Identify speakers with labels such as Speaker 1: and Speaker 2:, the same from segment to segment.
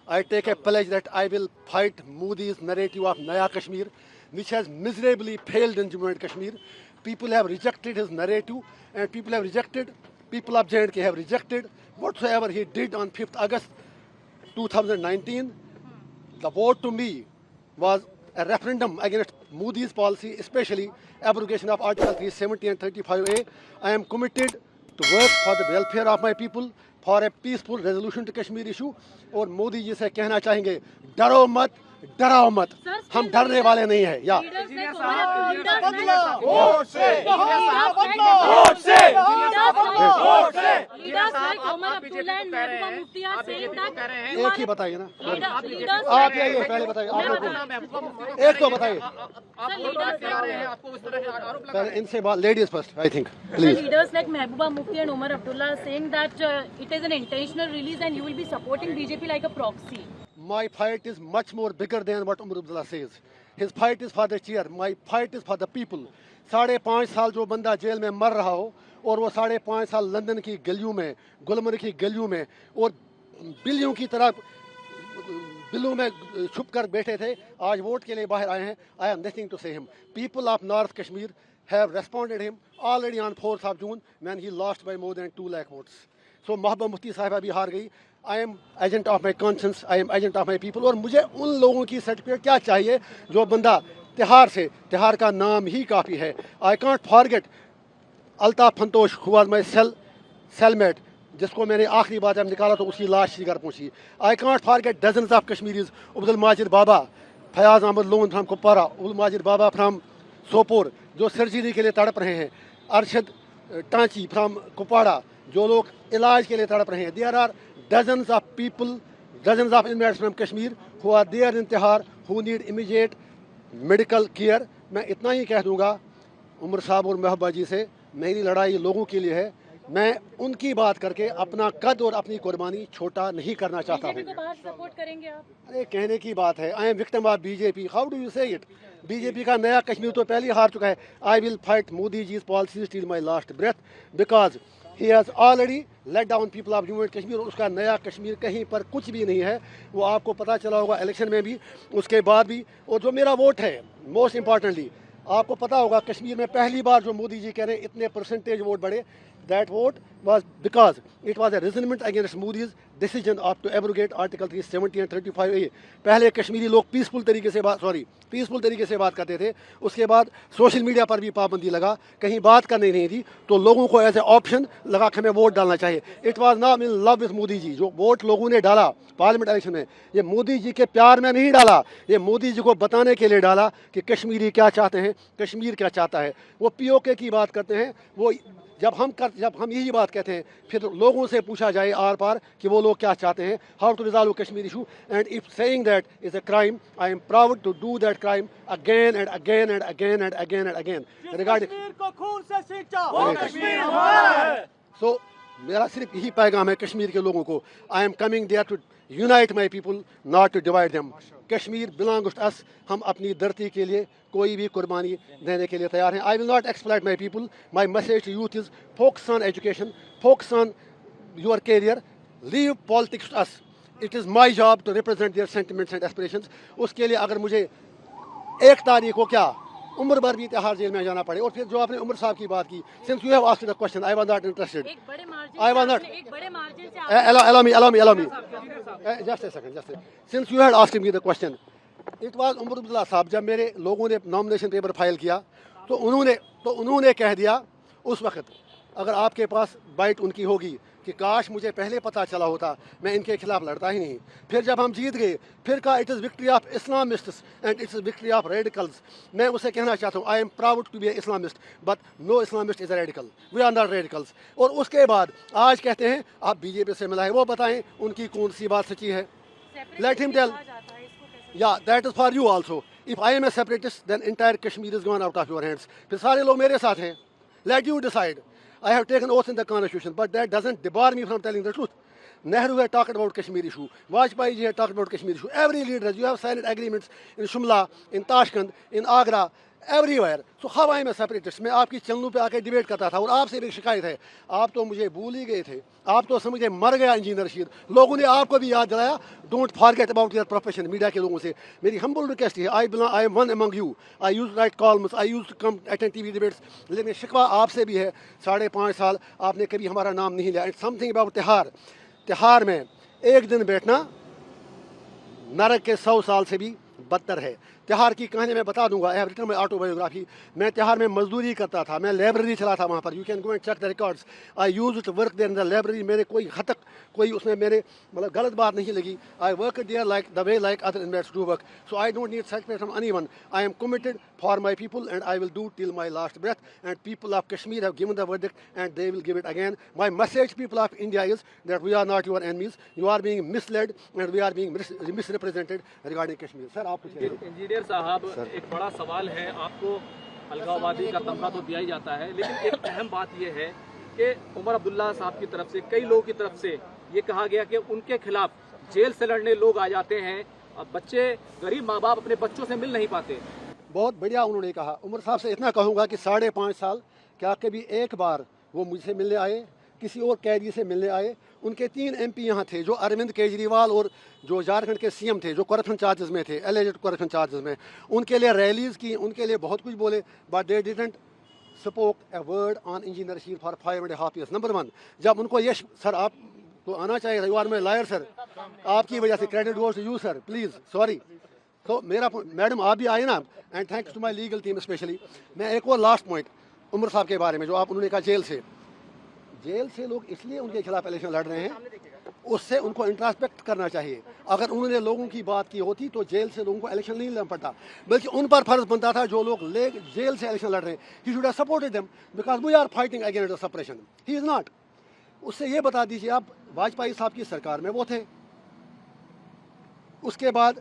Speaker 1: I take a pledge that I will fight Modi's narrative of Naya Kashmir, which has miserably failed in Jammu and Kashmir. People have rejected his narrative, and people of J&K have rejected whatsoever he did on 5th August 2019. The vote to me was a referendum against Modi's policy, especially abrogation of Article 370 and 35A. I am committed to work for the welfare of my people, for a peaceful resolution to Kashmir issue. और मोदी जी से कहना चाहेंगे, डरो मत, डराओ मत, हम डरने वाले नहीं हैं. या एक ही बताइए ना, आप ये पहले बताइए, आप एक तो बताइए पहले इनसे बात. Ladies first, I think, please.
Speaker 2: Leaders like Mehbooba Mufti and Omar Abdullah are saying that it is an intentional release and you will be supporting BJP like a proxy.
Speaker 1: My fight is much more bigger than what Omar Abdullah says. His fight is for the chair. My fight is for the people. 5.5 साल जो बंदा jail में मर रहा हो, और वो 5.5 साल लंदन की गलियों में, गुलमर्ग की गलियों में, और बिल्लियों की तरह बिल्लों में छुप कर बैठे थे, आज वोट के लिए बाहर आए हैं. I have nothing to say him. People of North Kashmir have responded him already on 4th of June when he lost by more than 2 lakh votes. So Mehbooba Mufti साहिबा भी हार गई. I am agent of my conscience, I am agent of my people. और मुझे उन लोगों की certificate क्या चाहिए जो बंदा तिहाड़ का नाम ही काफ़ी है. I can't forget Altaf फंतोश who was my cellmate, जिसको मैंने आखिरी बार जब निकाला तो उसकी लाश श्रीनगर पहुंची. I can't forget dozens of Kashmiris, Abdul Majid Baba, Fayaz Ahmad Loon from Kupwara, Abdul Majid Baba from Sopore, जो सर्जरी के लिए तड़प रहे हैं. अरशद टांची फ्रॉम कुपवाड़ा, जो लोग इलाज के लिए तड़प रहे हैं. There are dozens of people, dozens of inmates from Kashmir who are there in Tihar who need immediate medical care. मैं इतना ही कह दूंगा उमर साहब और महबूबा जी से, मेरी लड़ाई लोगों के लिए है. मैं उनकी बात करके अपना कद और अपनी कुर्बानी छोटा नहीं करना चाहता हूँ.
Speaker 2: बीजेपी को बाहर सपोर्ट करेंगे आप?
Speaker 1: अरे कहने की बात है. I am victim of BJP. How do you say it? BJP का नया कश्मीर तो पहले ही हार चुका है. I will fight Modi ji's policies till my last breath because he has already let down people of Jammu and Kashmir. और उसका नया कश्मीर कहीं पर कुछ भी नहीं है. वो आपको पता चला होगा इलेक्शन में भी, उसके बाद भी. और जो मेरा वोट है, मोस्ट इम्पॉर्टेंटली आपको पता होगा, कश्मीर में पहली बार जो मोदी जी कह रहे हैं इतने परसेंटेज वोट बढ़े, that vote was because it was a resentment against Modi's decision of to abrogate Article 370 and 35A. पहले कश्मीरी लोग पीसफुल तरीके से बात करते थे. उसके बाद सोशल मीडिया पर भी पाबंदी लगा, कहीं बात करनी नहीं थी, तो लोगों को ऐसे ऑप्शन लगा कि हमें वोट डालना चाहिए. It was not in love with Modi ji. जो वोट लोगों ने डाला पार्लियामेंट इलेक्शन में, ये मोदी जी के प्यार में नहीं डाला, ये मोदी जी को बताने के लिए डाला कि कश्मीरी क्या चाहते हैं, कश्मीर क्या चाहता है. वो POK की बात करते हैं. वो जब हम यही बात कहते हैं, फिर लोगों से पूछा जाए आर पार कि वो लोग क्या चाहते हैं, how to resolve Kashmir issue. And if saying that is a crime, I am proud to do that crime again and again and again and again and again regarding. सो मेरा सिर्फ यही पैगाम है कश्मीर के लोगों को. I am coming there to unite my people, not to divide them. Kashmir belongs to us. हम अपनी धरती के लिए कोई भी कुर्बानी देने के लिए तैयार हैं. I will not exploit my people. My message to youth is focus on education, focus on your career, leave politics to us. It is my job to represent their sentiments and aspirations. उसके लिए अगर मुझे 1 तारीख को क्या उम्र भर भी तिहाड़ जेल में जाना पड़े. और फिर जो आपने उमर साहब की बात की, since you have asked the question, I was not interested. I was not. Allow me. Just a second. Since you had asked me the question, it was Umar Abdullah साहब, जब मेरे लोगों ने नॉमिनेशन पेपर फाइल किया तो उन्होंने कह दिया उस वक्त, अगर आपके पास बाइट उनकी होगी कि काश मुझे पहले पता चला होता, मैं इनके खिलाफ लड़ता ही नहीं. फिर जब हम जीत गए, फिर कहा it is victory of Islamists and it's victory of radicals. मैं उसे कहना चाहता हूँ, I am proud to be Islamist, but no Islamist is a radical. We are not radicals. और उसके बाद आज कहते हैं आप बीजेपी से मिला है, वो बताएं उनकी कौन सी बात सच्ची है. Let him tell. Yeah that is for you also. If I am a separatist then entire Kashmir is gone out of your hands. फिर सारे लोग मेरे साथ हैं. Let you decide. I have taken oath in the constitution, but that doesn't debar me from telling the truth. Nehru had talked about Kashmir issue. Vajpayee ji had talked about Kashmir issue. Every leader, you have signed agreements in Shumla, in Tashkent, in Agra, everywhere. So how I am a separatist? मैं आपकी चैनलों पे आके debate करता था और आपसे भी शिकायत है, आप तो मुझे भूल ही गए थे, आप तो समझे मर गया इंजीनियर रशीद। लोगों ने आपको भी याद दिलाया, don't forget about your profession. Media के लोगों से मेरी हम्बल रिक्वेस्ट है, I am one among you, I use write columns, I use to come attend TV debates, लेकिन शिकवा आपसे भी है, 5.5 साल आपने कभी हमारा नाम नहीं लिया। इट्स समथिंग अबाउट तिहार। तिहार में एक दिन बैठना नरक के 100 साल से भी बदतर है। तिहार की कहानी मैं बता दूंगा, I have written my autobiography. मैं तिहार में मजदूरी करता था, मैं लाइब्रेरी चला था वहाँ पर, you can go and check the records. I use to work there in the library. मेरे कोई हद तक कोई उसमें मेरे मतलब गलत बात नहीं लगी। I work there like the way like other inmates do work, so I don't need certificate from anyone. I am committed for my people and I will do till my last breath, and people of Kashmir have given the verdict and they will give it again. My message people of India is that we are not your enemies, you are being misled and we are being misrepresented regarding Kashmir. Sir, आप कुछ
Speaker 3: engineer साहब, एक बड़ा सवाल है, आपको अलगाववादी का तमगा तो दिया ही जाता है, लेकिन एक अहम बात यह है कि उमर अब्दुल्ला साहब की तरफ से, कई लोगों की तरफ से ये कहा गया कि उनके खिलाफ जेल से लड़ने लोग आ जाते हैं, अब बच्चे, गरीब माँ बाप अपने बच्चों से मिल नहीं पाते।
Speaker 1: बहुत बढ़िया उन्होंने कहा। उमर साहब से इतना कहूँगा कि 5.5 साल क्या कभी एक बार वो मुझसे मिलने आए, किसी और कैदी से मिलने आए? उनके 3 MP यहाँ थे, जो अरविंद केजरीवाल और जो झारखंड के CM थे, जो करप्शन चार्जेस में थे, एलिजेड करप्शन चार्जेस में, उनके लिए रैलीज की, उनके लिए बहुत कुछ बोले, but they didn't spoke a word on engineer Rashid for 5.5 years। Number 1, जब उनको यश, सर आप तो आना चाहिए था, you are my lawyer sir, आपकी वजह से credit goes to you sir, please sorry. तो मेरा मैडम आप भी आए ना, and thanks to my legal team specially. मैं एक और लास्ट पॉइंट उमर साहब के बारे में, जो आप उन्होंने कहा जेल से लोग इसलिए उनके खिलाफ इलेक्शन लड़ रहे हैं, उससे उनको इंट्रोस्पेक्ट करना चाहिए। अगर उन्होंने लोगों की बात की होती तो जेल से लोगों को इलेक्शन नहीं लड़ना पड़ता, बल्कि उन पर फर्ज बनता था जो लोग जेल से इलेक्शन लड़ रहे हैं, he should have supported them because we are fighting against the suppression, he is not. उससे ये बता दीजिए, आप वाजपेयी साहब की सरकार में वो थे, उसके बाद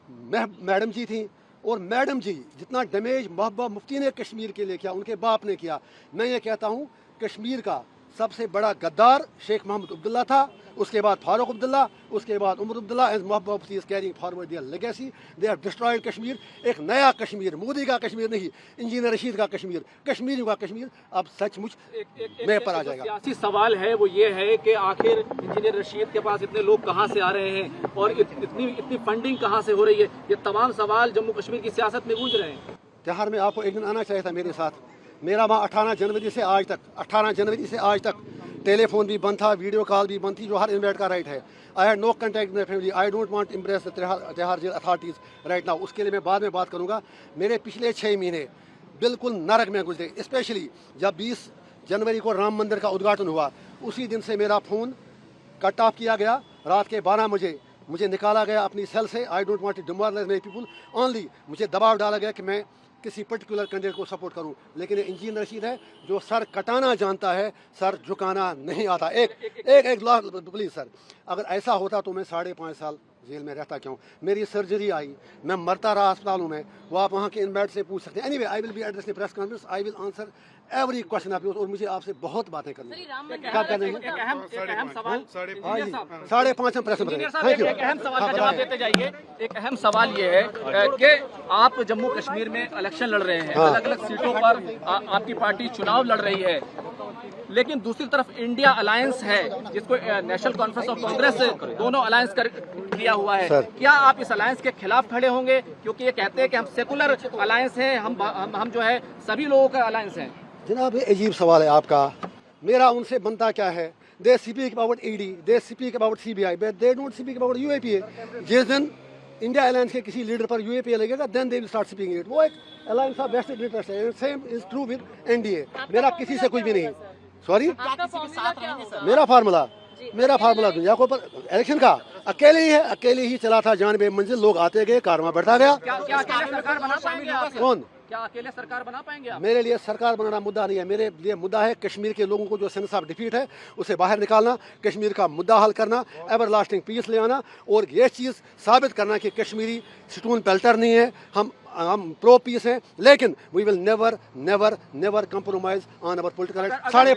Speaker 1: मैडम जी थी, और मैडम जी जितना डैमेज महबूबा मुफ्ती ने कश्मीर के लिए किया, उनके बाप ने किया। मैं ये कहता हूँ कश्मीर का सबसे बड़ा गद्दार शेख मोहम्मद अब्दुल्ला था, उसके बाद फारूक अब्दुल्ला, उसके बाद Omar Abdullah, and Mehbooba Mufti is carrying forward their legacy. They have destroyed Kashmir. एक नया कश्मीर, मोदी का कश्मीर नहीं, इंजीनियर रशीद का कश्मीर, कश्मीरियों का कश्मीर अब सचमुच में पर आ जाएगा।
Speaker 3: सियासी सवाल है वो ये है कि आखिर इंजीनियर रशीद के पास इतने लोग कहाँ से आ रहे हैं और इतनी फंडिंग कहाँ से हो रही है, ये तमाम सवाल जम्मू कश्मीर की सियासत में गूंज रहे हैं।
Speaker 1: तिहार में आपको एक दिन आना चाहिए था मेरे साथ। मेरा वहाँ 18 जनवरी से आज तक टेलीफोन भी बंद था, वीडियो कॉल भी बंद थी, जो हर इन्वेट का राइट है। I had no contact with family, I don't want impress the Tihar jail authorities right now. उसके लिए मैं बाद में बात करूँगा। मेरे पिछले 6 महीने बिल्कुल नरक में गुजरे, स्पेशली जब 20 जनवरी को राम मंदिर का उद्घाटन हुआ, उसी दिन से मेरा फ़ोन कट ऑफ किया गया। रात के 12 बजे मुझे निकाला गया अपनी सेल से। I don't want to demoralise my people, only मुझे दबाव डाला गया कि मैं किसी पर्टिकुलर कैंडिडेट को सपोर्ट करूं, लेकिन इंजीनियर रशीद है जो सर कटाना जानता है, सर झुकाना नहीं आता। एक प्लीज़ सर, अगर ऐसा होता तो मैं 5.5 साल जेल में रहता क्यों? मेरी सर्जरी आई, मैं मरता रहा अस्पतालों में, वो आप वहाँ के इनमेट से पूछ सकते हैं। Anyway, I will be addressing press conference, I will answer every question of yours, और मुझे आपसे बहुत बातें करनी है। क्या कर रहे हैं?
Speaker 3: एक अहम सवाल
Speaker 1: 5.5 हम प्रेस में।
Speaker 3: Thank you. एक अहम सवाल का जवाब देते जाइए। एक अहम सवाल ये है कि आप जम्मू कश्मीर में इलेक्शन लड़ रहे हैं, अलग अलग सीटों पर आपकी पार्टी चुनाव लड़ रही है, लेकिन दूसरी तरफ इंडिया अलायंस है, जिसको नेशनल कॉन्फ्रेंस ऑफ कांग्रेस दोनों अलायंस किया हुआ है। क्या आप इस अलायंस के खिलाफ खड़े होंगे? क्योंकि ये कहते हैं कि हम सेकुलर अलायंस हैं, हम जो है सभी लोगों का अलायंस हैं।
Speaker 1: जनाब, ये अजीब सवाल है आपका। मेरा उनसे बनता क्या है? They speak about ED, they speak about CBI, but they don't speak about UAPA। जिस दिन इंडिया अलायंस के किसी लीडर पर UAPA लगेगा, then they will start speaking it. वो एक अलायंस ऑफ वेस्टेड इंटरेस्ट है। Same is true with NDA। मेरा किसी से कुछ भी नहीं। सॉरी, मेरा फार्मूला दुनिया को पर इलेक्शन का अकेले ही चला था जान बेमंजिल। लोग आते गए, कारवां बढ़ता गया। कौन?
Speaker 3: क्या अकेले सरकार बना पाएंगे आप?
Speaker 1: मेरे लिए सरकार बनाना मुद्दा नहीं है। मेरे लिए मुद्दा है कश्मीर के लोगों को जो सेंस ऑफ डिफीट है उसे बाहर निकालना, कश्मीर का मुद्दा हल करना, एवर लास्टिंग पीस ले आना, और ये चीज़ साबित करना कि कश्मीरी स्टोन पेल्टर नहीं है, हम प्रो पीस हैं, लेकिन we will never compromise on our political. 5.5